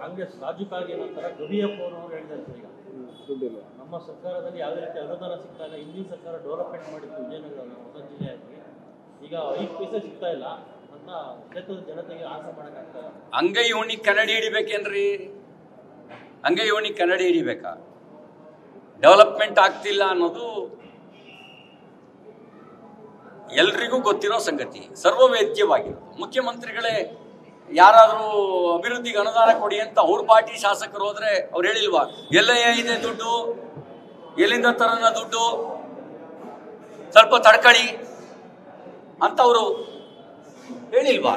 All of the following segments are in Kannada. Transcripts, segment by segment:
ಕಾಂಗ್ರೆಸ್ ರಾಜಕಾರಣಿ ನಂತರ ಗವಿಯಪ್ಪ ಅವರು ಹೇಳಿದ್ದಾರೆ ಸರ್, ಈಗ ನಮ್ಮ ಸರ್ಕಾರದಲ್ಲಿ ಯಾವುದೇ ರೀತಿ ಅನುದಾನ ಸಿಗ್ತಾ ಇಲ್ಲ. ಹಿಂದಿನ ಸರ್ಕಾರ ಡೆವಲಪ್ಮೆಂಟ್ ಮಾಡಿತ್ತು ವಿಜಯನಗರ ಹೊಸ ಜಿಲ್ಲೆಯಾಗಿ, ಈಗ 5 ಪೈಸೆ ಸಿಗ್ತಾ ಇಲ್ಲ ಅಂತ ಕ್ಷೇತ್ರದ ಜನತೆಗೆ ಆಸೆ ಮಾಡೋಕ್ಕಾಗ್ತದೆ. ಅಂಗೈ ಉಣಿ ಕನ್ನಡಿ ಹಿಡಿಬೇಕೇನ್ರಿ? ಅಂಗೈ ಉಣಿ ಕನ್ನಡಿ ಹಿಡಿಬೇಕಾ? ಡೆವಲಪ್ಮೆಂಟ್ ಆಗ್ತಿಲ್ಲ ಅನ್ನೋದು ಎಲ್ರಿಗೂ ಗೊತ್ತಿರೋ ಸಂಗತಿ, ಸರ್ವವೇದ್ಯವಾಗಿರೋದು. ಮುಖ್ಯಮಂತ್ರಿಗಳೇ ಯಾರಾದರೂ ಅಭಿವೃದ್ಧಿಗೆ ಅನುದಾನ ಕೊಡಿ ಅಂತ ಅವ್ರ ಪಾರ್ಟಿ ಶಾಸಕರು ಹೋದ್ರೆ ಅವ್ರು ಹೇಳಿಲ್ವಾ ಎಲ್ಲ ಇದೆ ದುಡ್ಡು, ಎಲ್ಲಿಂದ ತರೋಣ ದುಡ್ಡು, ಸ್ವಲ್ಪ ತಡ್ಕಳಿ ಅಂತ ಅವರು ಹೇಳಿಲ್ವಾ?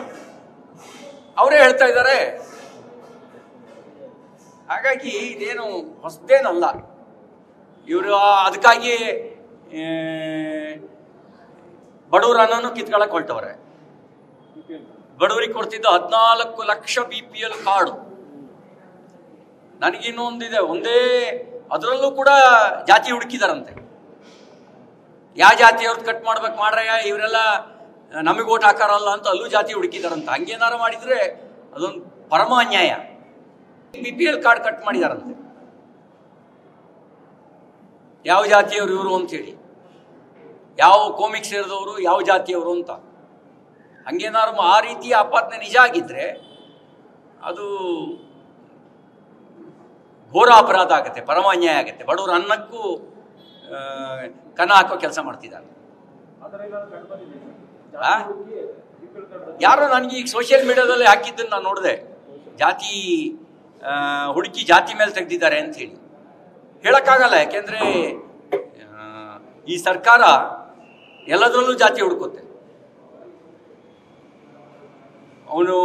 ಅವರೇ ಹೇಳ್ತಾ ಇದ್ದಾರೆ. ಹಾಗಾಗಿ ಇದೇನು ಹೊಸದೇನಲ್ಲ. ಇವರು ಅದಕ್ಕಾಗಿ ಬಡವರ ಅನ್ನೋನು ಕಿತ್ಕೊಳ್ಳಕ್ಕೆ ಹೊರಟವ್ರೆ. ಬಡವರಿಗೆ ಕೊಡ್ತಿದ್ದ 14 ಲಕ್ಷ BPL ಕಾರ್ಡು. ನನಗಿನ್ನೊಂದಿದೆ, ಒಂದೇ ಅದರಲ್ಲೂ ಕೂಡ ಜಾತಿ ಹುಡುಕಿದಾರಂತೆ. ಯಾವ ಜಾತಿಯವ್ರದ್ದು ಕಟ್ ಮಾಡ್ಬೇಕು ಮಾಡ್ರಯ್ಯ, ಇವರೆಲ್ಲ ನಮಗೆ ಓಟ್ ಹಾಕಾರಲ್ಲ ಅಂತ ಅಲ್ಲೂ ಜಾತಿ ಹುಡುಕಿದಾರಂತ. ಹಂಗೇನಾರು ಮಾಡಿದ್ರೆ ಅದೊಂದು ಪರಮ ಅನ್ಯಾಯ. BPL ಕಾರ್ಡ್ ಕಟ್ ಮಾಡಿದಾರಂತೆ. ಯಾವ ಜಾತಿಯವರು ಇವರು ಅಂತೇಳಿ, ಯಾವ ಕೋಮಿಕ್ ಸೇರಿದವರು, ಯಾವ ಜಾತಿಯವರು ಅಂತ. ಹಂಗೇನಾದ್ರು ಆ ರೀತಿಯ ಆಪಾದನೆ ನಿಜ ಆಗಿದ್ರೆ ಅದು ಘೋರ ಅಪರಾಧ ಆಗುತ್ತೆ, ಪರಮ ಅನ್ಯಾಯ ಆಗುತ್ತೆ. ಬಡವರ ಅನ್ನಕ್ಕೂ ಕನ್ನ ಹಾಕೋ ಕೆಲಸ ಮಾಡ್ತಿದ್ದಾರೆ. ಯಾರೋ ನನಗೆ ಈಗ ಸೋಷಿಯಲ್ ಮೀಡಿಯಾದಲ್ಲಿ ಹಾಕಿದ್ದನ್ನು ನಾನು ನೋಡಿದೆ. ಜಾತಿ ಹುಡುಕಿ ಜಾತಿ ಮೇಲೆ ತೆಗೆದಿದ್ದಾರೆ ಅಂತ ಹೇಳಿ ಹೇಳಕ್ಕಾಗಲ್ಲ. ಯಾಕೆಂದ್ರೆ ಈ ಸರ್ಕಾರ ಎಲ್ಲದರಲ್ಲೂ ಜಾತಿ ಹುಡುಕುತ್ತೆ. ಅವನು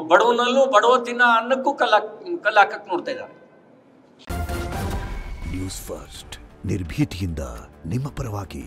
ಬಡವನಲ್ಲೂ ಬಡವ ತಿನ್ನ ಅನ್ನಕ್ಕೂ ಕಲ್ಲು ಹಾಕಕ್ಕೆ ನೋಡ್ತಾ ಇದ್ದಾರೆ. ನ್ಯೂಸ್ ಫಸ್ಟ್, ನಿರ್ಭೀತಿಯಿಂದ ನಿಮ್ಮ ಪರವಾಗಿ.